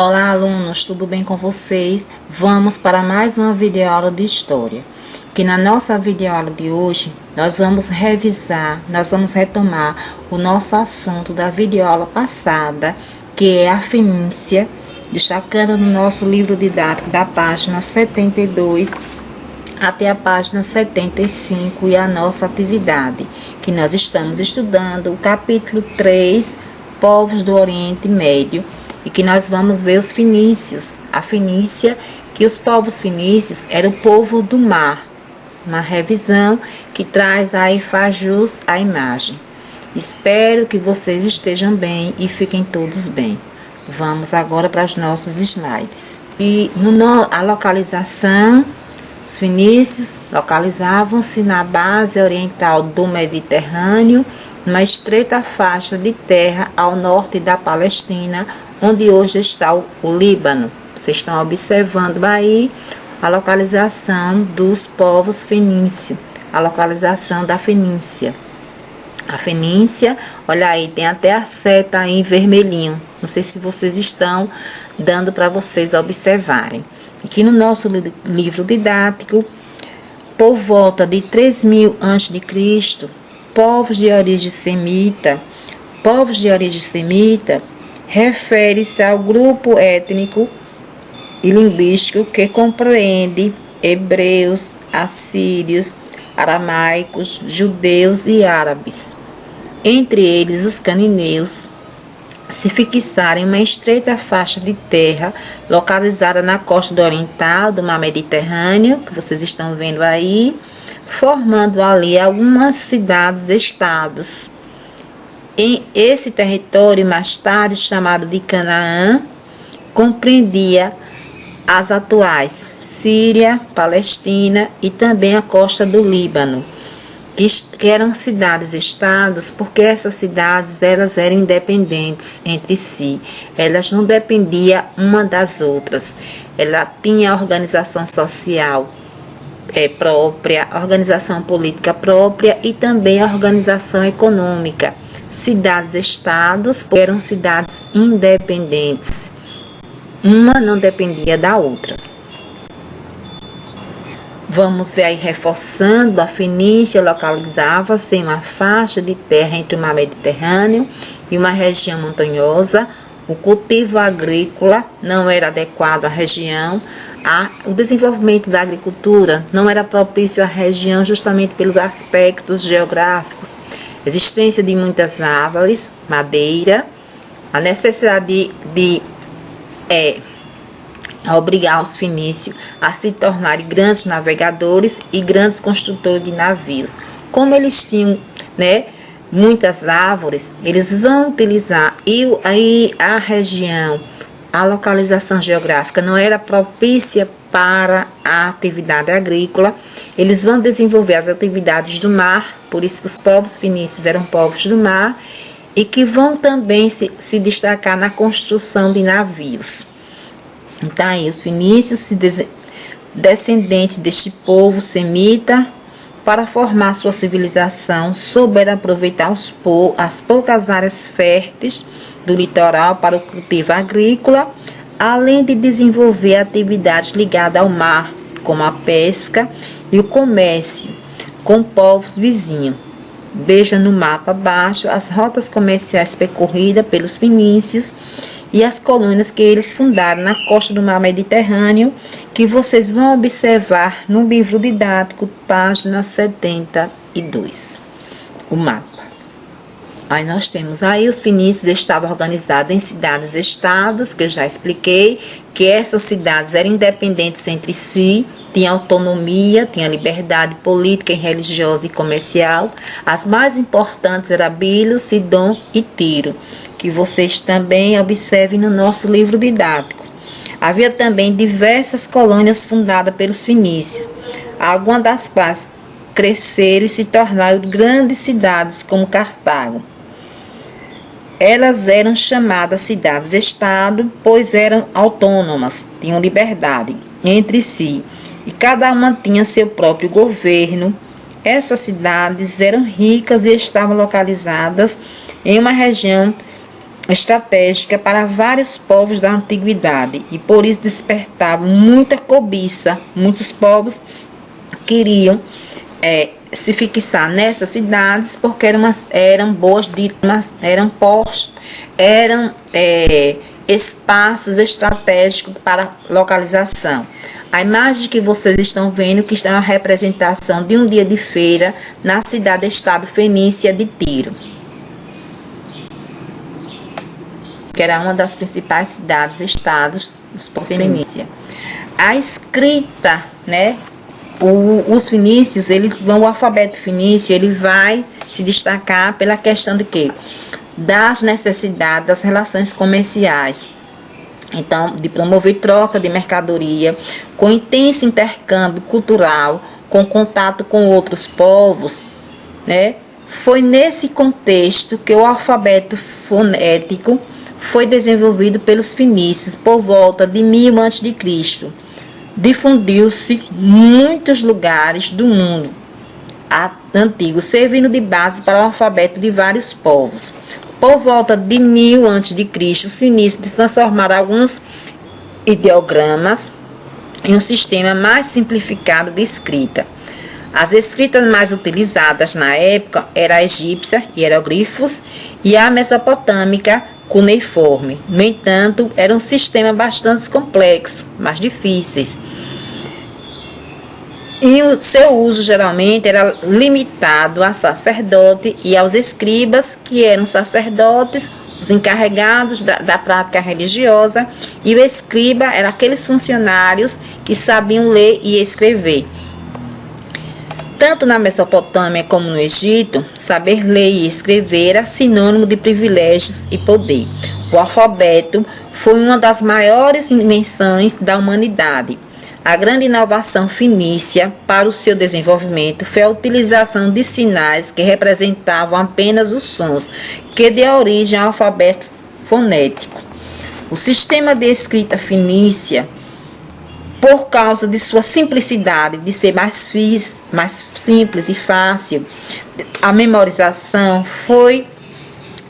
Olá, alunos, tudo bem com vocês? Vamos para mais uma videoaula de história. Que na nossa videoaula de hoje, nós vamos retomar o nosso assunto da videoaula passada, que é a fenícia, destacando no nosso livro didático da página 72 até a página 75 e a nossa atividade, que nós estamos estudando o capítulo 3, Povos do Oriente Médio, e que nós vamos ver os fenícios. A Fenícia, que os povos fenícios eram o povo do mar. Uma revisão que traz aí, faz jus à imagem. Espero que vocês estejam bem e fiquem todos bem. Vamos agora para os nossos slides. E a localização, os fenícios localizavam-se na base oriental do Mediterrâneo, numa estreita faixa de terra ao norte da Palestina, onde hoje está o Líbano. Vocês estão observando aí a localização dos povos fenícios, a localização da Fenícia. A Fenícia, olha aí, tem até a seta aí em vermelhinho. Não sei se vocês estão dando para vocês observarem. Aqui no nosso livro didático, por volta de 3000 a.C., povos de origem semita. Povos de origem semita refere-se ao grupo étnico e linguístico que compreende hebreus, assírios, aramaicos, judeus e árabes. Entre eles, os cananeus se fixaram em uma estreita faixa de terra localizada na costa oriental do mar Mediterrâneo, que vocês estão vendo aí, formando ali algumas cidades-estados. Em esse território, mais tarde chamado de Canaã, compreendia as atuais Síria, Palestina e também a costa do Líbano, que eram cidades-estados, porque essas cidades elas eram independentes entre si, elas não dependiam uma das outras, ela tinha organização social própria, organização política própria e também a organização econômica. Cidades-estados eram cidades independentes, uma não dependia da outra. Vamos ver aí, reforçando, a Fenícia localizava-se em uma faixa de terra entre o mar Mediterrâneo e uma região montanhosa. O cultivo agrícola não era adequado à região. O desenvolvimento da agricultura não era propício à região justamente pelos aspectos geográficos. Existência de muitas árvores, madeira, a necessidade de obrigar os fenícios a se tornarem grandes navegadores e grandes construtores de navios. Como eles tinham, muitas árvores, eles vão utilizar, e aí a região, a localização geográfica não era propícia para a atividade agrícola, eles vão desenvolver as atividades do mar, por isso que os povos fenícios eram povos do mar, e que vão também se destacar na construção de navios. Então aí os fenícios, descendentes deste povo semita, para formar sua civilização, souberam aproveitar as poucas áreas férteis do litoral para o cultivo agrícola, além de desenvolver atividades ligadas ao mar, como a pesca e o comércio com povos vizinhos. Veja no mapa abaixo as rotas comerciais percorridas pelos fenícios e as colônias que eles fundaram na costa do mar Mediterrâneo, que vocês vão observar no livro didático, página 72, o mapa. Aí nós temos aí, os fenícios estavam organizados em cidades-estados, que eu já expliquei, que essas cidades eram independentes entre si, tinham autonomia, tinham liberdade política, religiosa e comercial. As mais importantes eram Bilo, Sidom e Tiro, que vocês também observem no nosso livro didático. Havia também diversas colônias fundadas pelos fenícios, algumas das quais cresceram e se tornaram grandes cidades como Cartago. Elas eram chamadas cidades-estado, pois eram autônomas, tinham liberdade entre si, e cada uma tinha seu próprio governo. Essas cidades eram ricas e estavam localizadas em uma região estratégica para vários povos da antiguidade e por isso despertava muita cobiça. Muitos povos queriam se fixar nessas cidades porque eram boas, eram postos, eram espaços estratégicos para localização. A imagem que vocês estão vendo que está a representação de um dia de feira na cidade-estado fenícia de Tiro, que era uma das principais cidades-estados dos povos fenícios. A escrita, né? Os fenícios, o alfabeto fenício, ele vai se destacar pela questão de quê? Das necessidades, das relações comerciais. Então, de promover troca de mercadoria, com intenso intercâmbio cultural, com contato com outros povos, né? Foi nesse contexto que o alfabeto fonético foi desenvolvido pelos fenícios por volta de 1000 a.C. Difundiu-se em muitos lugares do mundo antigo, servindo de base para o alfabeto de vários povos. Por volta de 1000 a.C., os fenícios transformaram alguns ideogramas em um sistema mais simplificado de escrita. As escritas mais utilizadas na época eram a egípcia, hieroglifos, e a mesopotâmica, cuneiforme. No entanto, era um sistema bastante complexo, mais difíceis. E o seu uso geralmente era limitado a sacerdote e aos escribas, que eram sacerdotes, os encarregados da prática religiosa, e o escriba era aqueles funcionários que sabiam ler e escrever. Tanto na Mesopotâmia como no Egito, saber ler e escrever era sinônimo de privilégios e poder. O alfabeto foi uma das maiores invenções da humanidade. A grande inovação fenícia para o seu desenvolvimento foi a utilização de sinais que representavam apenas os sons, que deu origem ao alfabeto fonético. O sistema de escrita fenícia, por causa de sua simplicidade, de ser mais simples e fácil, a memorização foi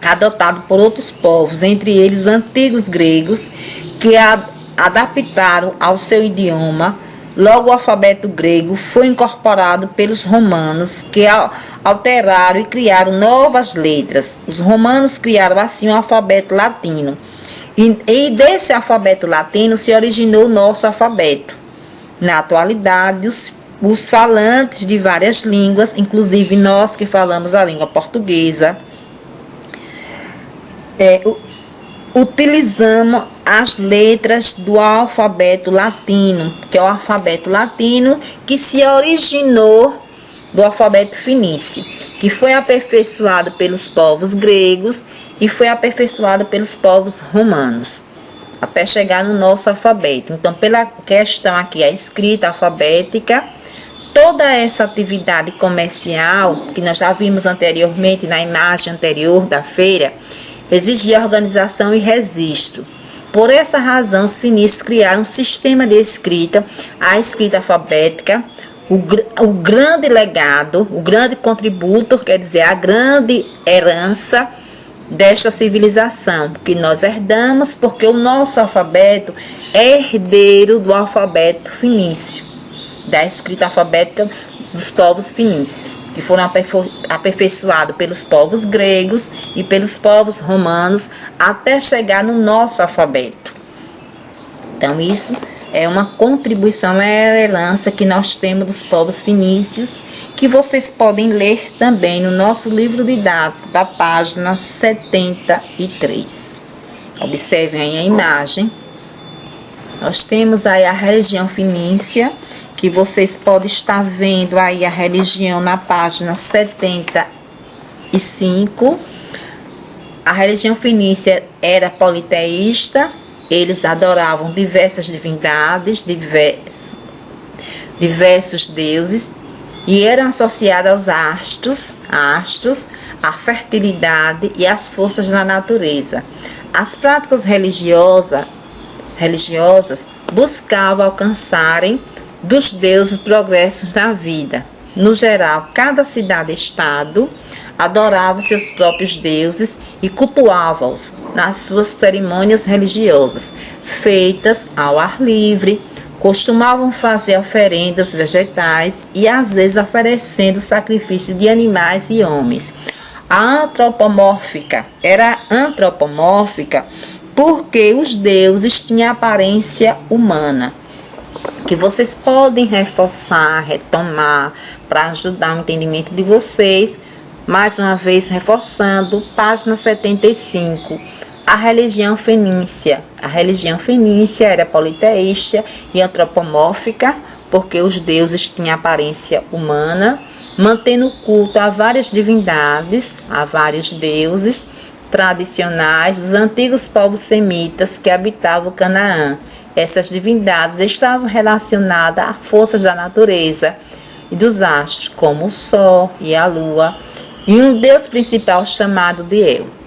adotado por outros povos, entre eles os antigos gregos, que adaptaram ao seu idioma. Logo, o alfabeto grego foi incorporado pelos romanos, que alteraram e criaram novas letras. Os romanos criaram assim o alfabeto latino. E desse alfabeto latino se originou o nosso alfabeto. Na atualidade, os falantes de várias línguas, inclusive nós que falamos a língua portuguesa, utilizamos as letras do alfabeto latino, que é o alfabeto latino que se originou do alfabeto fenício, que foi aperfeiçoado pelos povos gregos e foi aperfeiçoado pelos povos romanos, até chegar no nosso alfabeto. Então, pela questão aqui, a escrita alfabética, toda essa atividade comercial, que nós já vimos anteriormente na imagem anterior da feira, exigia organização e registro. Por essa razão, os fenícios criaram um sistema de escrita, a escrita alfabética, o grande legado, o grande contributo, quer dizer, a grande herança desta civilização, que nós herdamos, porque o nosso alfabeto é herdeiro do alfabeto fenício, da escrita alfabética dos povos fenícios, que foram aperfeiçoados pelos povos gregos e pelos povos romanos até chegar no nosso alfabeto. Então, isso é uma contribuição, é a herança que nós temos dos povos fenícios, que vocês podem ler também no nosso livro didático, da página 73. Observem aí a imagem. Nós temos aí a religião fenícia, que vocês podem estar vendo aí a religião na página 75. A religião fenícia era politeísta, eles adoravam diversas divindades, diversos deuses, e eram associados aos astros, à fertilidade e às forças da natureza. As práticas religiosas buscavam alcançarem dos deuses progressos na vida. No geral, cada cidade-estado adorava seus próprios deuses e cultuava-os nas suas cerimônias religiosas, feitas ao ar livre. Costumavam fazer oferendas vegetais e às vezes oferecendo sacrifício de animais e homens. A antropomórfica era antropomórfica porque os deuses tinham aparência humana, que vocês podem reforçar, retomar, para ajudar o entendimento de vocês. Mais uma vez reforçando, página 75. A religião fenícia. A religião fenícia era politeísta e antropomórfica, porque os deuses tinham aparência humana, mantendo culto a várias divindades, a vários deuses tradicionais dos antigos povos semitas que habitavam Canaã. Essas divindades estavam relacionadas a forças da natureza e dos astros, como o Sol e a Lua, e um deus principal chamado de El.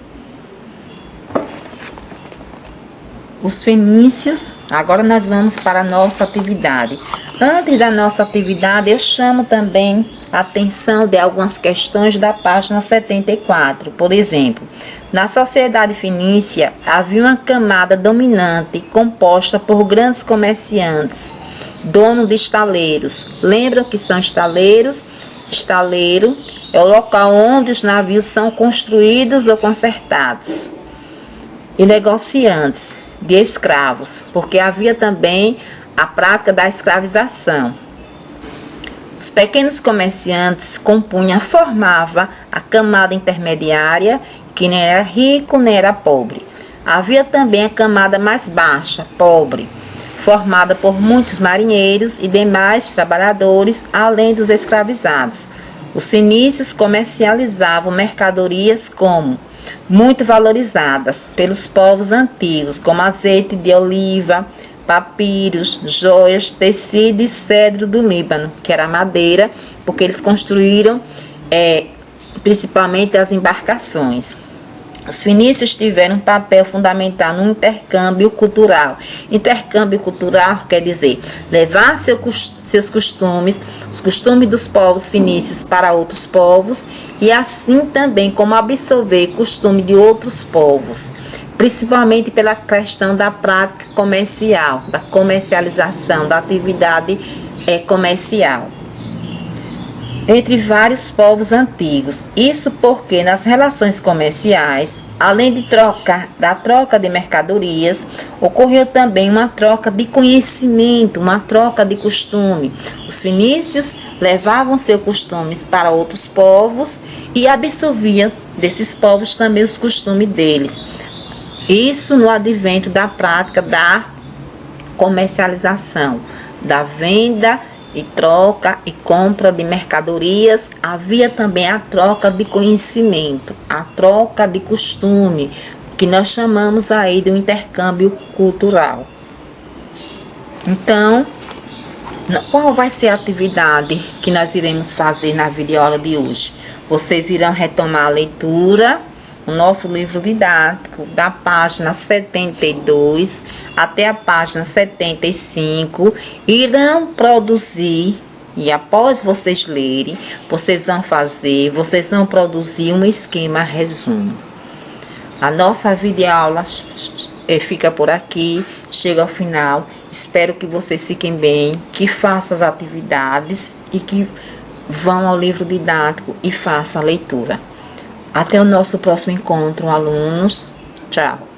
Os fenícios, agora nós vamos para a nossa atividade. Antes da nossa atividade, eu chamo também a atenção de algumas questões da página 74. Por exemplo, na sociedade fenícia havia uma camada dominante composta por grandes comerciantes, donos de estaleiros. Lembram que são estaleiros? Estaleiro é o local onde os navios são construídos ou consertados. E negociantes de escravos, porque havia também a prática da escravização. Os pequenos comerciantes formavam a camada intermediária, que nem era rico nem era pobre. Havia também a camada mais baixa, pobre, formada por muitos marinheiros e demais trabalhadores, além dos escravizados. Os fenícios comercializavam mercadorias muito valorizadas pelos povos antigos, como azeite de oliva, papiros, joias, tecido e cedro do Líbano, que era madeira, porque eles construíram principalmente as embarcações. Os fenícios tiveram um papel fundamental no intercâmbio cultural. Intercâmbio cultural quer dizer levar seus costumes, os costumes dos povos fenícios para outros povos, e assim também como absorver costume de outros povos, principalmente pela questão da prática comercial, da comercialização, da atividade comercial entre vários povos antigos. Isso porque nas relações comerciais, além da troca de mercadorias, ocorreu também uma troca de conhecimento, uma troca de costume. Os fenícios levavam seus costumes para outros povos e absorviam desses povos também os costumes deles. Isso no advento da prática da comercialização, da venda e troca e compra de mercadorias. Havia também a troca de conhecimento, a troca de costume, que nós chamamos aí de um intercâmbio cultural. Então, qual vai ser a atividade que nós iremos fazer na videoaula de hoje? Vocês irão retomar a leitura, o nosso livro didático, da página 72 até a página 75, irão produzir, e após vocês lerem, vocês vão produzir um esquema resumo. A nossa videoaula fica por aqui, chega ao final. Espero que vocês fiquem bem, que façam as atividades e que vão ao livro didático e façam a leitura. Até o nosso próximo encontro, alunos. Tchau.